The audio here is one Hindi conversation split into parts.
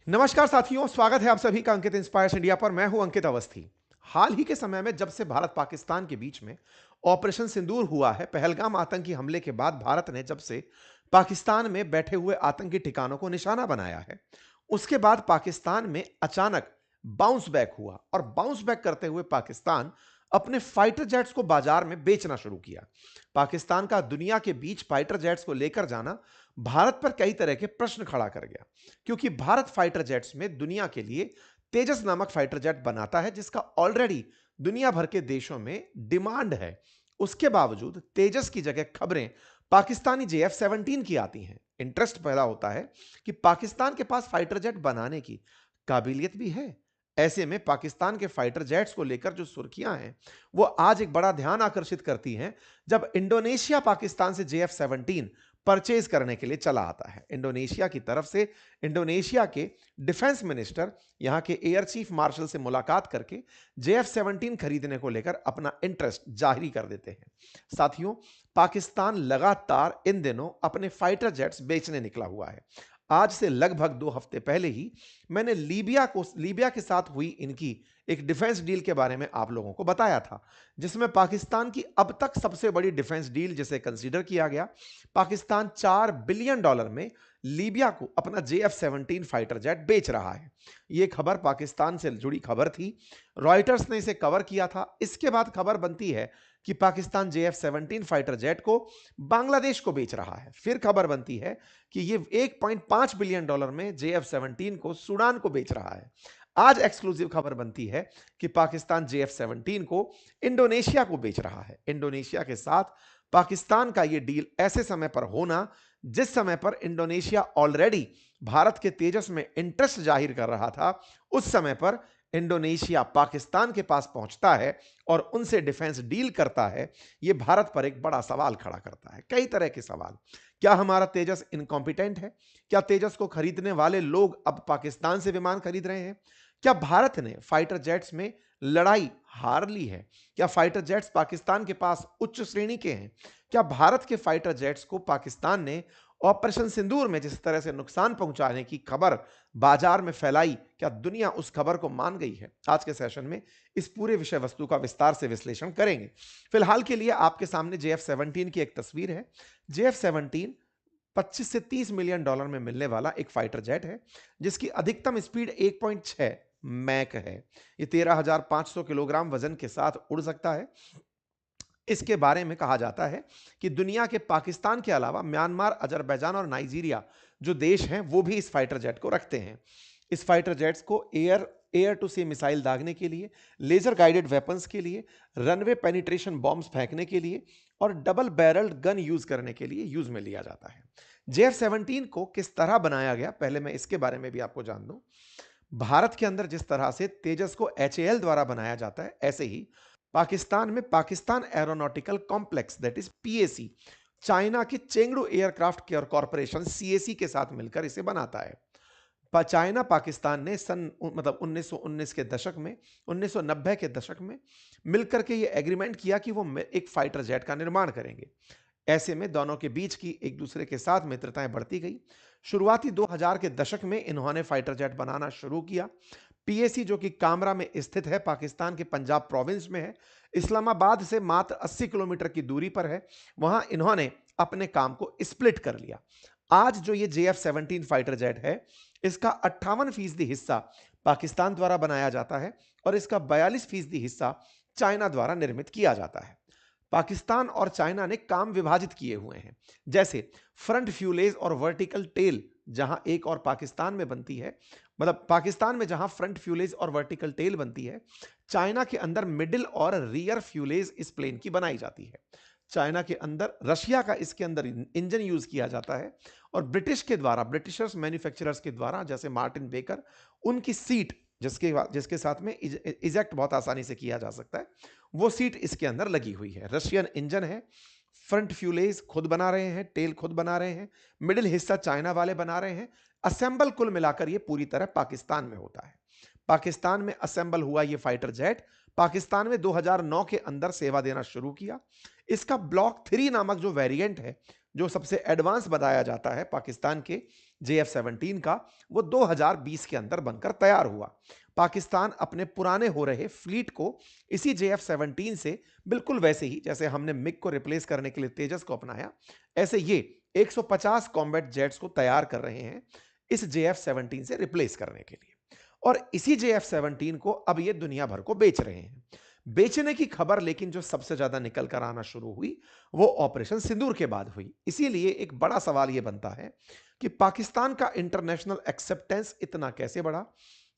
नमस्कार साथियों, स्वागत है आप सभी का अंकित इंस्पायर्स इंडिया पर। मैं हूं अंकित अवस्थी। हाल ही के समय में जब से भारत पाकिस्तान के बीच में ऑपरेशन सिंदूर हुआ है, पहलगाम आतंकी हमले के बाद भारत ने जब से पाकिस्तान में बैठे हुए आतंकी ठिकानों को निशाना बनाया है, उसके बाद पाकिस्तान में अचानक बाउंस बैक हुआ और बाउंस बैक करते हुए पाकिस्तान अपने फाइटर जेट्स को बाजार में बेचना शुरू किया। पाकिस्तान का दुनिया के बीच फाइटर जेट्स को लेकर जाना भारत पर कई तरह के प्रश्न खड़ा कर गया, क्योंकि भारत फाइटर जेट्स में दुनिया के लिए तेजस नामक फाइटर जेट बनाता है, जिसका ऑलरेडी दुनिया भर के देशों में डिमांड है। उसके बावजूद तेजस की जगह खबरें पाकिस्तानी JF-17 की आती हैं। इंटरेस्ट पैदा होता है कि पाकिस्तान के पास फाइटर जेट बनाने की काबिलियत भी है। ऐसे में पाकिस्तान के फाइटर जेट्स को लेकर जो सुर्खियां हैं, वो आज एक बड़ा ध्यान आकर्षित करती हैं, जब इंडोनेशिया पाकिस्तान से JF-17 परचेज करने के लिए चला आता है। इंडोनेशिया की तरफ से इंडोनेशिया के डिफेंस मिनिस्टर यहां के एयर चीफ मार्शल से मुलाकात करके JF-17 खरीदने को लेकर अपना इंटरेस्ट जाहिर कर देते हैं। साथियों, पाकिस्तान लगातार इन दिनों अपने फाइटर जेट्स बेचने निकला हुआ है। आज से लगभग 2 हफ्ते पहले ही मैंने लीबिया के साथ हुई इनकी एक डिफेंस डील के बारे में आप लोगों को बताया था, जिसमें पाकिस्तान की अब तक सबसे बड़ी डिफेंस डील जिसे कंसीडर किया गया। पाकिस्तान $4 बिलियन में लीबिया को अपना JF-17 फाइटर जेट बेच रहा है। यह खबर पाकिस्तान से जुड़ी खबर थी। रॉयटर्स ने इसे कवर किया था। इसके बाद खबर बनती है कि पाकिस्तान JF-17 फाइटर जेट को बांग्लादेश को बेच रहा है। फिर खबर बनती है कि यह $1.5 बिलियन में JF-17 को सूडान को बेच रहा है। आज एक्सक्लूसिव खबर बनती है कि पाकिस्तान JF-17 को इंडोनेशिया को बेच रहा है। इंडोनेशिया के साथ पाकिस्तान का यह डील ऐसे समय पर होना, जिस समय पर इंडोनेशिया ऑलरेडी भारत के तेजस में इंटरेस्ट जाहिर कर रहा था, उस समय पर इंडोनेशिया पाकिस्तान के पास पहुंचता है और उनसे डिफेंस डील करता है। यह भारत पर एक बड़ा सवाल खड़ा करता है, कई तरह के सवाल। क्या हमारा तेजस इनकॉम्पिटेंट है? क्या तेजस को खरीदने वाले लोग अब पाकिस्तान से विमान खरीद रहे हैं? क्या भारत ने फाइटर जेट्स में लड़ाई हार ली है? क्या फाइटर जेट्स पाकिस्तान के पास उच्च श्रेणी के हैं? क्या भारत के फाइटर जेट्स को पाकिस्तान ने ऑपरेशन सिंदूर में जिस तरह से नुकसान पहुंचाने की खबर बाजार में फैलाई, क्या दुनिया उस खबर को मान गई है? आज के सेशन में इस पूरे विषय वस्तु का विस्तार से विश्लेषण करेंगे। फिलहाल के लिए आपके सामने JF-17 की एक तस्वीर है। JF-17 $25 से $30 मिलियन में मिलने वाला एक फाइटर जेट है, जिसकी अधिकतम स्पीड 1.6 मैक है। यह 13,500 किलोग्राम वजन के साथ उड़ सकता है। इसके बारे में कहा जाता है कि दुनिया के पाकिस्तान के अलावा म्यांमार, अजरबैजान और नाइजीरिया जो देश हैं, वो भी इस फाइटर जेट को रखते हैं। इस फाइटर जेट्स को एयर टू सी मिसाइल दागने के लिए, लेजर गाइडेड वेपन्स के लिए, रनवे पेनिट्रेशन बॉम्ब्स फेंकने के लिए और डबल बैरल्ड गन यूज करने के लिए यूज में लिया जाता है। JF-17 को किस तरह बनाया गया, पहले मैं इसके बारे में भी आपको जान दूं। भारत के अंदर जिस तरह से तेजस को HAL द्वारा बनाया जाता है, ऐसे ही पाकिस्तान में Pakistan aeronautical complex that is PAC, China की Chengdu aircraft care corporation CAC के साथ मिलकर इसे बनाता है। चाइना पाकिस्तान ने सन 1919 के दशक में, 1990 के दशक में मिलकर के ये एग्रीमेंट किया कि वो एक फाइटर जेट का निर्माण करेंगे। ऐसे में दोनों के बीच की एक दूसरे के साथ मित्रताएं बढ़ती गई। शुरुआती 2000 के दशक में इन्होंने फाइटर जेट बनाना शुरू किया। PAC जो कि कामरा में स्थित है, पाकिस्तान के पंजाब प्रोविंस में है, इस्लामाबाद से मात्र 80 किलोमीटर की दूरी पर है, वहां इन्होंने अपने काम को स्प्लिट कर लिया। आज जो ये JF-17 फाइटर जेट है, इसका 58% हिस्सा पाकिस्तान द्वारा बनाया जाता है और इसका 42% हिस्सा चाइना द्वारा निर्मित किया जाता है। पाकिस्तान और चाइना ने काम विभाजित किए हुए हैं। जैसे फ्रंट फ्यूलेज और वर्टिकल टेल जहां एक और पाकिस्तान में बनती है, मतलब पाकिस्तान में जहां फ्रंट फ्यूलेज और वर्टिकल टेल बनती है, चाइना के अंदर मिडिल और रियर फ्यूलेज इस प्लेन की बनाई जाती है। चाइना के अंदर, रशिया का इसके अंदर इंजन यूज किया जाता है और ब्रिटिश के द्वारा, ब्रिटिशर्स मैन्युफैक्चरर्स के द्वारा, जैसे मार्टिन बेकर, उनकी सीट जिसके साथ में इजेक्ट बहुत आसानी से किया जा सकता है, वो सीट इसके अंदर लगी हुई है। रशियन इंजन है, फ्रंट फ्यूलेज खुद बना रहे हैं, टेल खुद बना रहे हैं, मिडिल हिस्सा चाइना वाले बना रहे हैं। असेंबल कुल मिलाकर ये पूरी तरह पाकिस्तान में होता है। पाकिस्तान में असेंबल हुआ ये फाइटर जेट पाकिस्तान में 2009 के अंदर सेवा देना शुरू किया। इसका ब्लॉक 3 नामक जो वेरिएंट है, जो सबसे एडवांस बताया जाता है पाकिस्तान के JF-17 का, वो 2020 के अंदर बनकर तैयार हुआ। पाकिस्तान अपने पुराने हो रहे फ्लीट को इसी JF-17 से बिल्कुल वैसे ही जैसे हमने मिग को रिप्लेस करने के लिए तेजस को अपनाया, ऐसे ये 150 कॉम्बैट जेट्स को तैयार कर रहे हैं इस JF-17 से रिप्लेस करने के लिए। और इसी JF-17 को अब ये दुनिया भर को बेच रहे हैं। बेचने की खबर लेकिन जो सबसे ज्यादा निकल कर आना शुरू हुई वो ऑपरेशन सिंदूर के बाद हुई। इसीलिए एक बड़ा सवाल यह बनता है कि पाकिस्तान का इंटरनेशनल एक्सेप्टेंस इतना कैसे बढ़ा,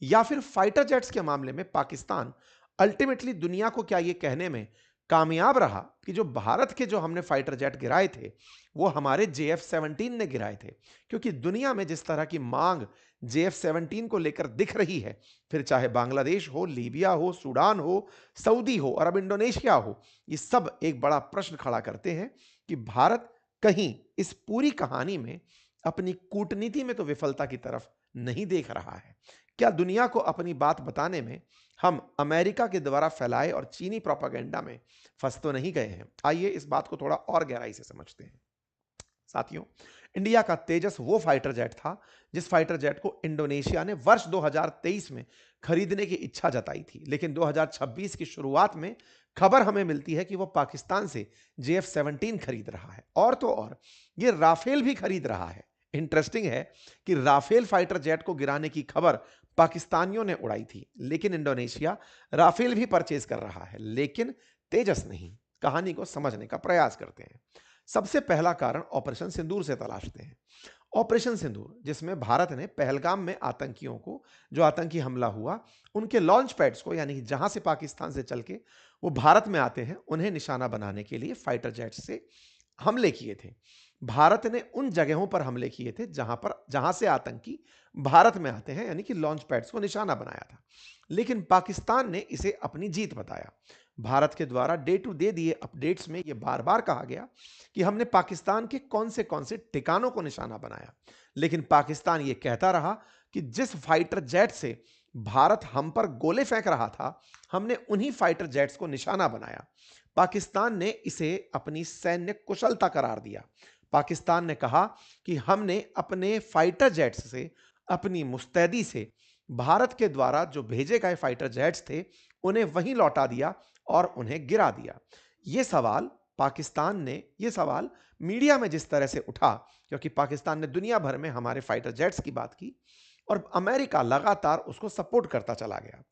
या फिर फाइटर जेट्स के मामले में पाकिस्तान अल्टीमेटली दुनिया को क्या यह कहने में कामयाब रहा कि जो भारत के जो हमने फाइटर जेट गिराए थे वो हमारे JF-17 ने गिराए थे। क्योंकि दुनिया में जिस तरह की मांग JF-17 को लेकर दिख रही है, फिर चाहे बांग्लादेश हो, लीबिया हो, सूडान हो, सऊदी हो और अब इंडोनेशिया हो, ये सब एक बड़ा प्रश्न खड़ा करते हैं कि भारत कहीं इस पूरी कहानी में अपनी कूटनीति में तो विफलता की तरफ नहीं देख रहा है। क्या दुनिया को अपनी बात बताने में हम अमेरिका के द्वारा फैलाए और चीनी प्रोपेगेंडा में फंस तो नहीं गए हैं? आइए इस बात को थोड़ा और गहराई से समझते हैं। साथियों, इंडिया का तेजस वो फाइटर जेट था जिस फाइटर जेट को इंडोनेशिया ने वर्ष 2023 में खरीदने की इच्छा जताई थी, लेकिन 2026 की शुरुआत में खबर हमें मिलती है कि वो पाकिस्तान से JF-17 खरीद रहा है। और तो और ये राफेल भी खरीद रहा है। इंटरेस्टिंग है कि राफेल फाइटर जेट को गिराने की खबर पाकिस्तानियों ने उड़ाई थी, लेकिन इंडोनेशिया राफेल भी परचेज कर रहा है, लेकिन तेजस नहीं। कहानी को समझने का प्रयास करते हैं। सबसे पहला कारण ऑपरेशन सिंदूर से तलाशते हैं। ऑपरेशन सिंदूर, जिसमें भारत ने पहलगाम में आतंकियों को, जो आतंकी हमला हुआ, उनके लॉन्च पैड्स को, यानी जहां से पाकिस्तान से चल के वो भारत में आते हैं, उन्हें निशाना बनाने के लिए फाइटर जेट से हमले किए थे। भारत ने उन जगहों पर हमले किए थे जहां से आतंकी भारत में आते हैं, यानी कि लॉन्च पैड्स को निशाना बनाया था। लेकिन पाकिस्तान ने इसे अपनी जीत बताया। भारत के द्वारा डे टू डे दिए अपडेट्स में यह बार बार कहा गया कि हमने पाकिस्तान के कौन से ठिकानों को निशाना बनाया, लेकिन पाकिस्तान यह कहता रहा कि जिस फाइटर जेट से भारत हम पर गोले फेंक रहा था, हमने उन्हीं फाइटर जेट्स को निशाना बनाया। पाकिस्तान ने इसे अपनी सैन्य कुशलता करार दिया। पाकिस्तान ने कहा कि हमने अपने फाइटर जेट्स से, अपनी मुस्तैदी से भारत के द्वारा जो भेजे गए फाइटर जेट्स थे उन्हें वहीं लौटा दिया और उन्हें गिरा दिया। यह सवाल मीडिया में जिस तरह से उठा, क्योंकि पाकिस्तान ने दुनिया भर में हमारे फाइटर जेट्स की बात की और अमेरिका लगातार उसको सपोर्ट करता चला गया।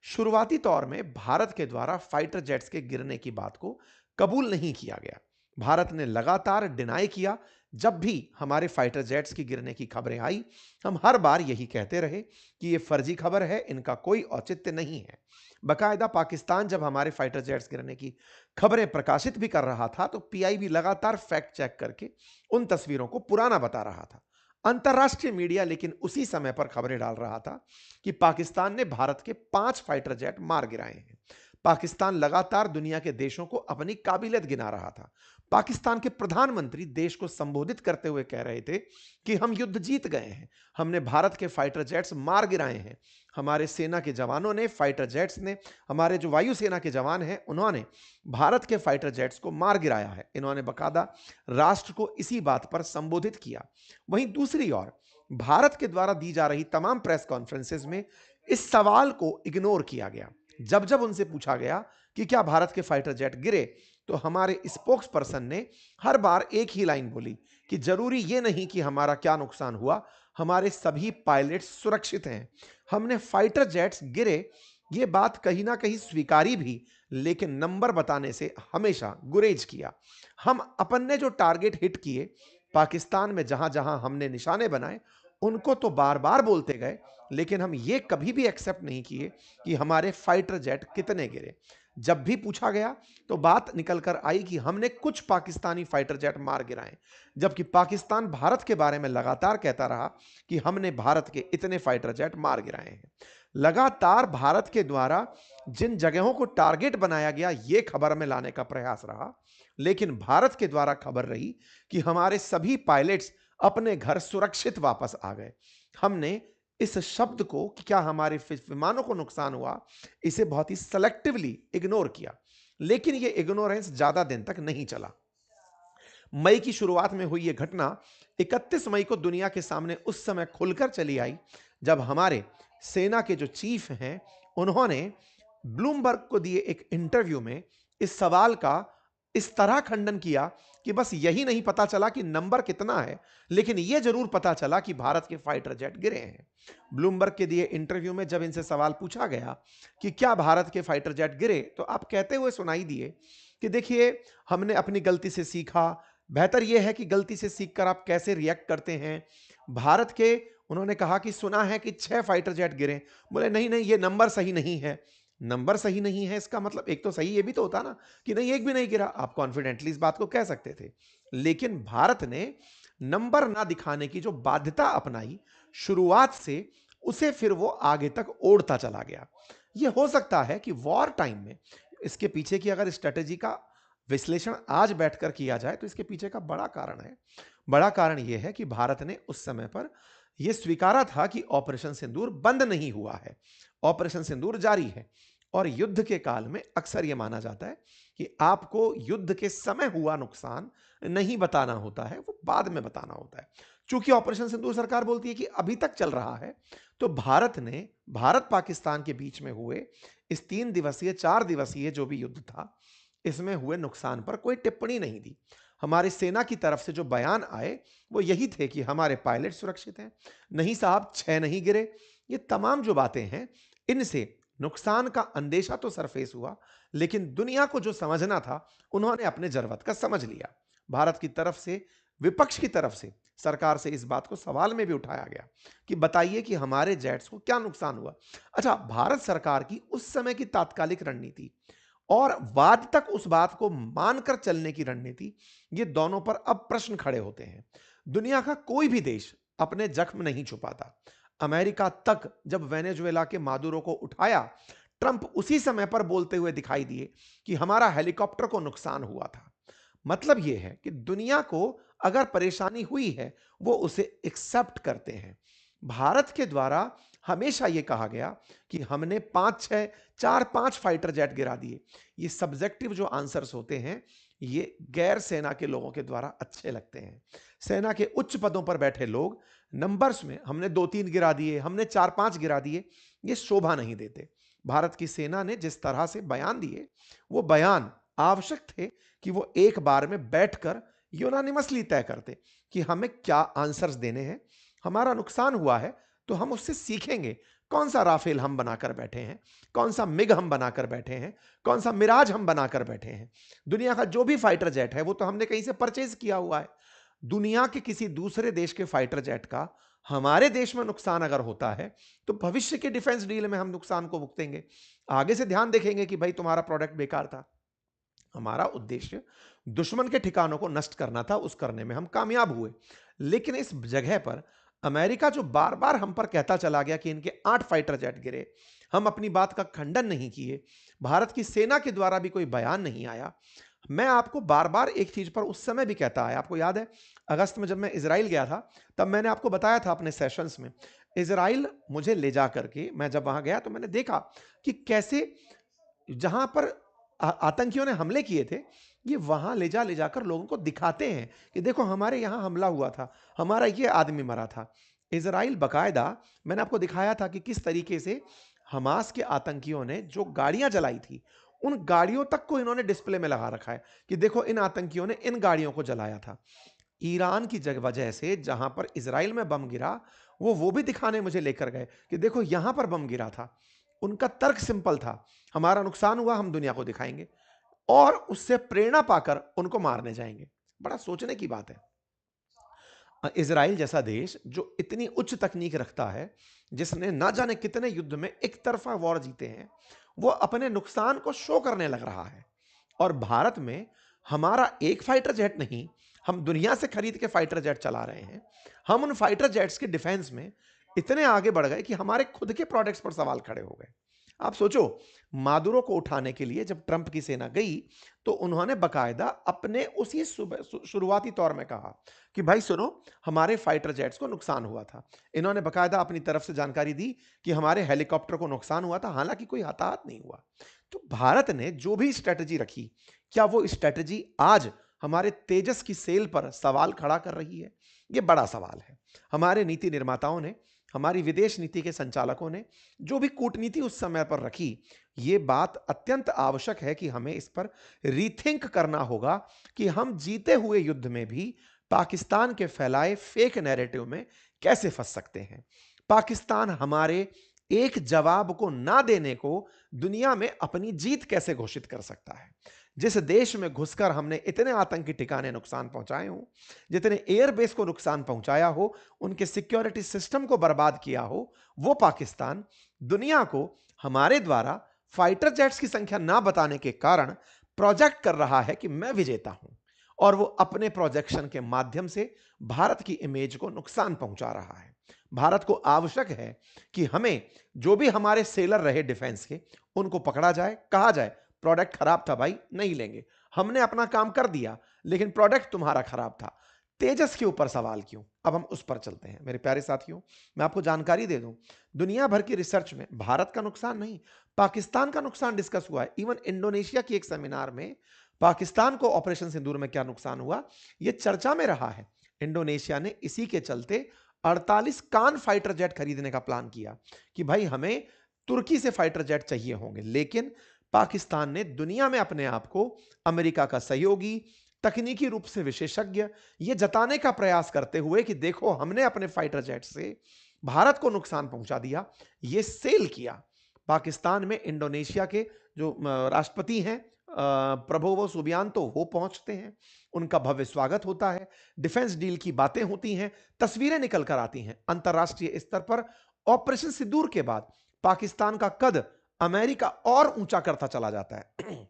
शुरुआती तौर में भारत के द्वारा फाइटर जेट्स के गिरने की बात को कबूल नहीं किया गया। भारत ने लगातार डिनाई किया। जब भी हमारे फाइटर जेट्स की गिरने की खबरें आई, हम हर बार यही कहते रहे कि यह फर्जी खबर है, इनका कोई औचित्य नहीं है। बकायदा पाकिस्तान जब हमारे फाइटर जेट्स गिरने की खबरें प्रकाशित भी कर रहा था, तो PIB लगातार फैक्ट चेक करके उन तस्वीरों को पुराना बता रहा था। अंतर्राष्ट्रीय मीडिया लेकिन उसी समय पर खबरें डाल रहा था कि पाकिस्तान ने भारत के 5 फाइटर जेट मार गिराए हैं। पाकिस्तान लगातार दुनिया के देशों को अपनी काबिलियत गिना रहा था। पाकिस्तान के प्रधानमंत्री देश को संबोधित करते हुए कह रहे थे कि हम युद्ध जीत गए हैं, हमने भारत के फाइटर जेट्स मार गिराए हैं। हमारे सेना के जवानों ने, फाइटर जेट्स ने, हमारे जो वायुसेना के जवान हैं, उन्होंने भारत के फाइटर जेट्स को मार गिराया है। इन्होंने बकायदा राष्ट्र को इसी बात पर संबोधित किया। वहीं दूसरी ओर भारत के द्वारा दी जा रही तमाम प्रेस कॉन्फ्रेंसेज में इस सवाल को इग्नोर किया गया। जब जब उनसे पूछा गया कि क्या भारत के फाइटर जेट गिरे, तो हमारे स्पोक्स पर्सन ने हर बार एक ही लाइन बोली कि जरूरी ये नहीं कि हमारा क्या नुकसान हुआ, हमारे सभी पायलट सुरक्षित हैं। हमने फाइटर जेट्स गिरे ये बात कहीं ना कहीं स्वीकारी भी, लेकिन नंबर बताने से हमेशा गुरेज किया। हम अपन ने जो टारगेट हिट किए, पाकिस्तान में जहां जहां हमने निशाने बनाए, उनको तो बार बार बोलते गए, लेकिन हम ये कभी भी एक्सेप्ट नहीं किए कि हमारे फाइटर जेट कितने गिरे। जब भी पूछा गया तो बात निकल कर आई कि हमने कुछ पाकिस्तानी फाइटर जेट मार गिराए, जबकि पाकिस्तान भारत के बारे में लगातार कहता रहा कि हमने भारत के इतने फाइटर जेट मार गिराए हैं। लगातार भारत के द्वारा जिन जगहों को टारगेट बनाया गया, यह खबर में लाने का प्रयास रहा, लेकिन भारत के द्वारा खबर रही कि हमारे सभी पायलट्स अपने घर सुरक्षित वापस आ गए। हमने इस शब्द को कि क्या हमारे विमानों को नुकसान हुआ, इसे बहुत ही सेलेक्टिवली इग्नोर किया, लेकिन यह इग्नोरेंस ज्यादा दिन तक नहीं चला। मई की शुरुआत में हुई यह घटना 31 मई को दुनिया के सामने उस समय खुलकर चली आई जब हमारे सेना के जो चीफ हैं उन्होंने ब्लूमबर्ग को दिए एक इंटरव्यू में इस सवाल का इस तरह खंडन किया कि बस यही नहीं पता चला कि नंबर कितना है, लेकिन यह जरूर पता चला कि भारत के फाइटर जेट गिरे हैं। ब्लूमबर्ग के दिए इंटरव्यू में जब इनसे सवाल पूछा गया कि क्या भारत के फाइटर जेट गिरे, तो आप कहते हुए सुनाई दिए कि देखिए, हमने अपनी गलती से सीखा। बेहतर यह है कि गलती से सीखकर आप कैसे रिएक्ट करते हैं। भारत के उन्होंने कहा कि सुना है कि 6 फाइटर जेट गिरे। बोले नहीं नहीं, ये नंबर सही नहीं है। नंबर सही नहीं है इसका मतलब एक तो सही ये भी तो होता ना कि नहीं, एक भी नहीं गिरा। आप कॉन्फिडेंटली इस बात को कह सकते थे। लेकिन भारत ने नंबर ना दिखाने की जो बाध्यता अपनाई शुरुआत से, उसे फिर वो आगे तक ओढ़ता चला गया। ये हो सकता है कि वॉर टाइम में इसके पीछे की अगर स्ट्रेटेजी का विश्लेषण आज बैठकर किया जाए तो इसके पीछे का बड़ा कारण है। बड़ा कारण यह है कि भारत ने उस समय पर यह स्वीकारा था कि ऑपरेशन सिंदूर बंद नहीं हुआ है, ऑपरेशन सिंदूर जारी है। और युद्ध के काल में अक्सर यह माना जाता है कि आपको युद्ध के समय हुआ नुकसान नहीं बताना होता है, वो बाद में बताना होता है। चूंकि ऑपरेशन सिंदूर सरकार बोलती है कि अभी तक चल रहा है, तो भारत पाकिस्तान के बीच में हुए इस 3 दिवसीय 4 दिवसीय जो भी युद्ध था, इसमें हुए नुकसान पर कोई टिप्पणी नहीं दी। हमारी सेना की तरफ से जो बयान आए वो यही थे कि हमारे पायलट सुरक्षित हैं, नहीं साहब 6 नहीं गिरे। ये तमाम जो बातें हैं, इनसे नुकसान का अंदेशा तो सरफेस हुआ, लेकिन दुनिया को जो समझना था उन्होंने अपने जरूरत का समझ लिया। भारत की तरफ से, विपक्ष की तरफ से सरकार से इस बात को सवाल में भी उठाया गया कि बताइए कि हमारे जेट्स को क्या नुकसान हुआ। अच्छा, भारत सरकार की उस समय की तात्कालिक रणनीति और बाद तक उस बात को मानकर चलने की रणनीति, ये दोनों पर अब प्रश्न खड़े होते हैं। दुनिया का कोई भी देश अपने जख्म नहीं छुपाता। अमेरिका तक जब वेनेजुएला के मादुरो को उठाया, ट्रंप उसी समय पर बोलते हुए दिखाई दिए कि हमारा हेलीकॉप्टर को नुकसान हुआ था। मतलब यह है कि दुनिया को अगर परेशानी हुई है, वो उसे एक्सेप्ट करते हैं। भारत के द्वारा हमेशा यह कहा गया कि हमने 5-6, 4-5 फाइटर जेट गिरा दिए। ये सब्जेक्टिव जो आंसर्स होते हैं, ये गैर सेना के लोगों के द्वारा अच्छे लगते हैं। सेना के उच्च पदों पर बैठे लोग नंबर्स में हमने 2-3 गिरा दिए, हमने 4-5 गिरा दिए, ये शोभा नहीं देते। भारत की सेना ने जिस तरह से बयान दिए, वो बयान आवश्यक थे कि वो एक बार में बैठकर यूनानिमसली तय करते कि हमें क्या आंसर्स देने हैं। हमारा नुकसान हुआ है तो हम उससे सीखेंगे। कौन सा राफेल हम बनाकर बैठे हैं, कौन सा मिग हम बनाकर बैठे हैं, कौन सा मिराज हम बनाकर बैठे हैं। दुनिया का जो भी फाइटर जेट है वो तो हमने कहीं से परचेज किया हुआ है। दुनिया के किसी दूसरे देश के फाइटर जेट का हमारे देश में नुकसान अगर होता है तो भविष्य के डिफेंस डील में हम नुकसान को भुगतेंगे। आगे से ध्यान देखेंगे कि भाई तुम्हारा प्रोडक्ट बेकार था। हमारा उद्देश्य दुश्मन के ठिकानों को नष्ट करना था, उस करने में हम कामयाब हुए। लेकिन इस जगह पर अमेरिका जो बार बार हम पर कहता चला गया कि इनके 8 फाइटर जेट गिरे, हम अपनी बात का खंडन नहीं किए, भारत की सेना के द्वारा भी कोई बयान नहीं आया। मैं आपको बार बार एक चीज पर उस समय भी कहता आया, आपको याद है अगस्त में जब मैं इजराइल गया था, तब मैंने आपको बताया था अपने सेशंस में, इजराइल मुझे ले जा करके, मैं जब वहां गया तो मैंने देखा कि कैसे जहां पर आतंकियों ने हमले किए थे, ये वहां ले जाकर लोगों को दिखाते हैं कि देखो हमारे यहां हमला हुआ था, हमारा ये आदमी मरा था। इजराइल बकायदा, मैंने आपको दिखाया था कि किस तरीके से हमास के आतंकियों ने जो गाड़ियां जलाई थी, उन गाड़ियों तक को इन्होंने डिस्प्ले में लगा रखा है कि देखो इन आतंकियों ने इन गाड़ियों को जलाया था। ईरान की वजह से जहां पर इजराइल में बम गिरा, वो भी दिखाने मुझे लेकर गए कि देखो यहां पर बम गिरा था। उनका तर्क सिंपल था, हमारा नुकसान हुआ, हम दुनिया को दिखाएंगे और उससे प्रेरणा पाकर उनको मारने जाएंगे। बड़ा सोचने की बात है। इजराइल जैसा देश जो इतनी उच्च तकनीक रखता है, जिसने ना जाने कितने युद्ध में एक तरफा वॉर जीते हैं, वो अपने नुकसान को शो करने लग रहा है। और भारत में हमारा एक फाइटर जेट नहीं, हम दुनिया से खरीद के फाइटर जेट चला रहे हैं। हम उन फाइटर जेट्स के डिफेंस में इतने आगे बढ़ गए कि हमारे खुद के प्रोडक्ट्स पर सवाल खड़े हो गए। आप सोचो, मादुरो को उठाने के लिए जब ट्रंप की सेना गई, तो उन्होंने बकायदा अपने उसी शुरुआती तौर में कहा कि भाई सुनो, हमारे फाइटर जेट्स को नुकसान हुआ था। इन्होंने बकायदा अपनी तरफ से जानकारी दी कि हमारे हेलीकॉप्टर को नुकसान हुआ था, हालांकि कोई हताहत नहीं हुआ। तो भारत ने जो भी स्ट्रेटजी रखी, क्या वो स्ट्रेटजी आज हमारे तेजस की सेल पर सवाल खड़ा कर रही है? ये बड़ा सवाल है। हमारे नीति निर्माताओं ने, हमारी विदेश नीति के संचालकों ने जो भी कूटनीति उस समय पर रखी, ये बात अत्यंत आवश्यक है कि हमें इस पर रीथिंक करना होगा कि हम जीते हुए युद्ध में भी पाकिस्तान के फैलाए फेक नैरेटिव में कैसे फंस सकते हैं। पाकिस्तान हमारे एक जवाब को ना देने को दुनिया में अपनी जीत कैसे घोषित कर सकता है। जिस देश में घुसकर हमने इतने आतंकी ठिकाने नुकसान पहुंचाए हो, जितने एयरबेस को नुकसान पहुंचाया हो, उनके सिक्योरिटी सिस्टम को बर्बाद किया हो, वो पाकिस्तान दुनिया को हमारे द्वारा फाइटर जेट्स की संख्या ना बताने के कारण प्रोजेक्ट कर रहा है कि मैं विजेता हूं, और वो अपने प्रोजेक्शन के माध्यम से भारत की इमेज को नुकसान पहुंचा रहा है। भारत को आवश्यक है कि हमें जो भी हमारे सेलर रहे डिफेंस के, उनको पकड़ा जाए, कहा जाए प्रोडक्ट खराब था भाई, नहीं लेंगे, हमने अपना काम कर दिया, लेकिन प्रोडक्ट तुम्हारा खराब था। तेजस के ऊपर सवाल क्यों? अब हम उस पर चलते हैं। मेरे प्यारे साथियों, मैं आपको जानकारी दे दूं, दुनिया भर की रिसर्च में भारत का नुकसान नहीं, पाकिस्तान का नुकसान डिस्कस हुआ है। इवन इंडोनेशिया की एक सेमिनार में पाकिस्तान को ऑपरेशन सिंदूर में क्या नुकसान हुआ, यह चर्चा में रहा है। इंडोनेशिया ने इसी के चलते 48 कान फाइटर जेट खरीदने का प्लान किया कि भाई हमें तुर्की से फाइटर जेट चाहिए होंगे, लेकिन पाकिस्तान ने दुनिया में अपने आप को अमेरिका का सहयोगी, तकनीकी रूप से विशेषज्ञ, यह जताने का प्रयास करते हुए कि देखो हमने अपने फाइटर जेट से भारत को नुकसान पहुंचा दिया, यह सेल किया। पाकिस्तान में इंडोनेशिया के जो राष्ट्रपति हैं प्रबोवो सुबियांतो, वो पहुंचते हैं, उनका भव्य स्वागत होता है, डिफेंस डील की बातें होती हैं, तस्वीरें निकल कर आती हैं। अंतर्राष्ट्रीय स्तर पर ऑपरेशन सिंदूर के बाद पाकिस्तान का कद अमेरिका और ऊंचा करता चला जाता है।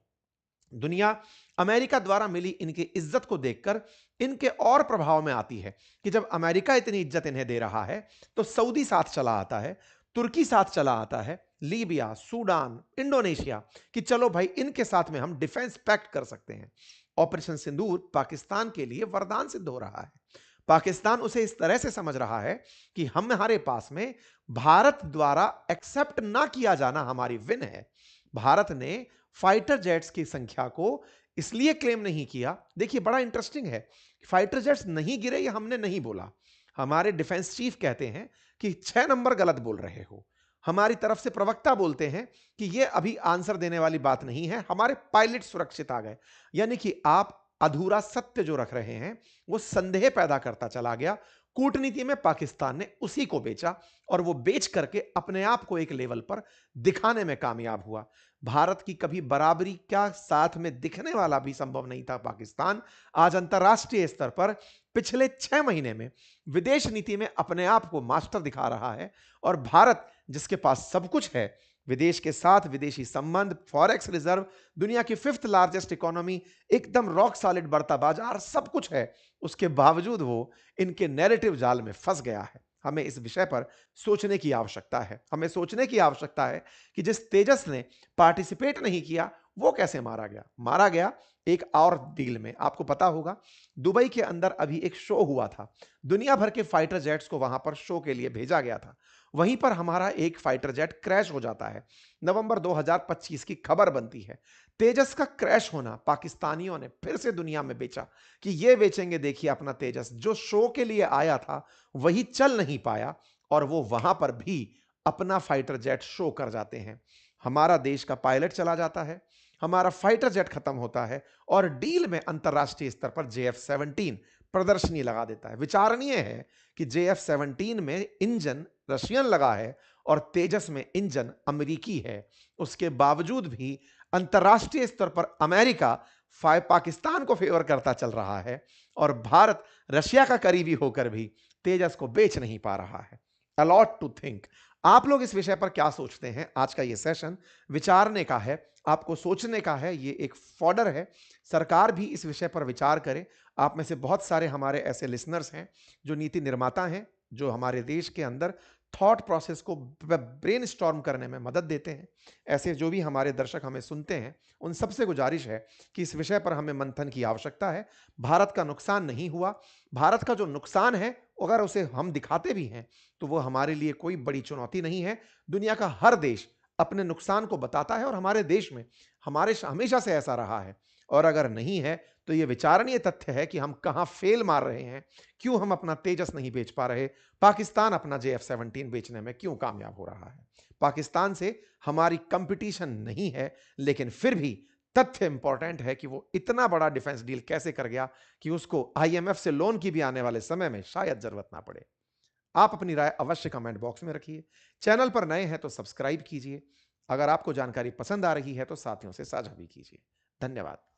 दुनिया अमेरिका द्वारा मिली इनकी इज्जत को देखकर इनके और प्रभाव में आती है कि जब अमेरिका इतनी इज्जत इन्हें दे रहा है, तो सऊदी साथ चला आता है, तुर्की साथ चला आता है, लीबिया, सूडान, इंडोनेशिया, कि चलो भाई इनके साथ में हम डिफेंस पैक्ट कर सकते हैं। ऑपरेशन सिंदूर पाकिस्तान के लिए वरदान सिद्ध हो रहा है। पाकिस्तान उसे इस तरह से समझ रहा है कि हमारे पास में भारत द्वारा एक्सेप्ट ना किया जाना हमारी विन है। भारत ने फाइटर जेट्स की संख्या को इसलिए क्लेम नहीं किया, देखिए बड़ा इंटरेस्टिंग है, फाइटर जेट्स नहीं गिरे ये हमने नहीं बोला, हमारे डिफेंस चीफ कहते हैं कि 6 नंबर गलत बोल रहे हो। हमारी तरफ से प्रवक्ता बोलते हैं कि ये अभी आंसर देने वाली बात नहीं है, हमारे पायलट सुरक्षित आ गए। यानी कि आप अधूरा सत्य जो रख रहे हैं वो संदेह पैदा करता चला गया। कूटनीति में पाकिस्तान ने उसी को बेचा और वो बेच करके अपने आप को एक लेवल पर दिखाने में कामयाब हुआ। भारत की कभी बराबरी क्या साथ में दिखने वाला भी संभव नहीं था पाकिस्तान, आज अंतरराष्ट्रीय स्तर पर पिछले 6 महीने में विदेश नीति में अपने आप को मास्टर दिखा रहा है। और भारत जिसके पास सब कुछ है, विदेश के साथ विदेशी संबंध, फॉरेक्स रिजर्व, दुनिया की 5th लार्जेस्ट इकोनॉमी, एकदम रॉक सॉलिड बढ़ता बाजार, सब कुछ है, उसके बावजूद वो इनके नैरेटिव जाल में फंस गया है। हमें इस विषय पर सोचने की आवश्यकता है। हमें सोचने की आवश्यकता है कि जिस तेजस ने पार्टिसिपेट नहीं किया वो कैसे मारा गया। मारा गया एक और डील में। आपको पता होगा दुबई के अंदर अभी एक शो हुआ था, दुनिया भर के फाइटर जेट्स को वहां पर शो के लिए भेजा गया था। वहीं पर हमारा एक फाइटर जेट क्रैश हो जाता है। नवंबर 2025 की खबर बनती है। तेजस का क्रैश होना पाकिस्तानियों ने फिर से दुनिया में बेचा कि ये बेचेंगे, देखिए अपना तेजस जो शो के लिए आया था वही चल नहीं पाया और वो वहां पर भी अपना फाइटर जेट शो कर जाते हैं। हमारा देश का पायलट चला जाता है, हमारा फाइटर जेट खत्म होता है और डील में अंतरराष्ट्रीय स्तर पर JF-17 प्रदर्शनी लगा देता है। विचारणीय है कि JF-17 में इंजन रशियन लगा है और तेजस में इंजन अमेरिकी है। उसके बावजूद भी अंतरराष्ट्रीय स्तर पर अमेरिका पाकिस्तान को फेवर करता चल रहा है और भारत रशिया का करीबी होकर भी तेजस को बेच नहीं पा रहा है। A lot to think. आप लोग इस विषय पर क्या सोचते हैं? आज का ये सेशन विचारने का है, आपको सोचने का है, ये एक फॉडर है। सरकार भी इस विषय पर विचार करे। आप में से बहुत सारे हमारे ऐसे लिसनर्स हैं जो नीति निर्माता हैं, जो हमारे देश के अंदर थॉट प्रोसेस को ब्रेनस्टॉर्म करने में मदद देते हैं। ऐसे जो भी हमारे दर्शक हमें सुनते हैं, उन सबसे गुजारिश है कि इस विषय पर हमें मंथन की आवश्यकता है। भारत का नुकसान नहीं हुआ। भारत का जो नुकसान है अगर उसे हम दिखाते भी हैं तो वो हमारे लिए कोई बड़ी चुनौती नहीं है। दुनिया का हर देश अपने नुकसान को बताता है और हमारे देश में हमेशा से ऐसा रहा है। और अगर नहीं है तो यह विचारणीय तथ्य है कि हम कहां फेल मार रहे हैं, क्यों हम अपना तेजस नहीं बेच पा रहे, पाकिस्तान अपना JF-17 बेचने में क्यों कामयाब हो रहा है। पाकिस्तान से हमारी कंपटीशन नहीं है, लेकिन फिर भी तथ्य इंपॉर्टेंट है कि वो इतना बड़ा डिफेंस डील कैसे कर गया कि उसको IMF से लोन की भी आने वाले समय में शायद जरूरत ना पड़े। आप अपनी राय अवश्य कमेंट बॉक्स में रखिए। चैनल पर नए हैं तो सब्सक्राइब कीजिए। अगर आपको जानकारी पसंद आ रही है तो साथियों से साझा भी कीजिए। धन्यवाद।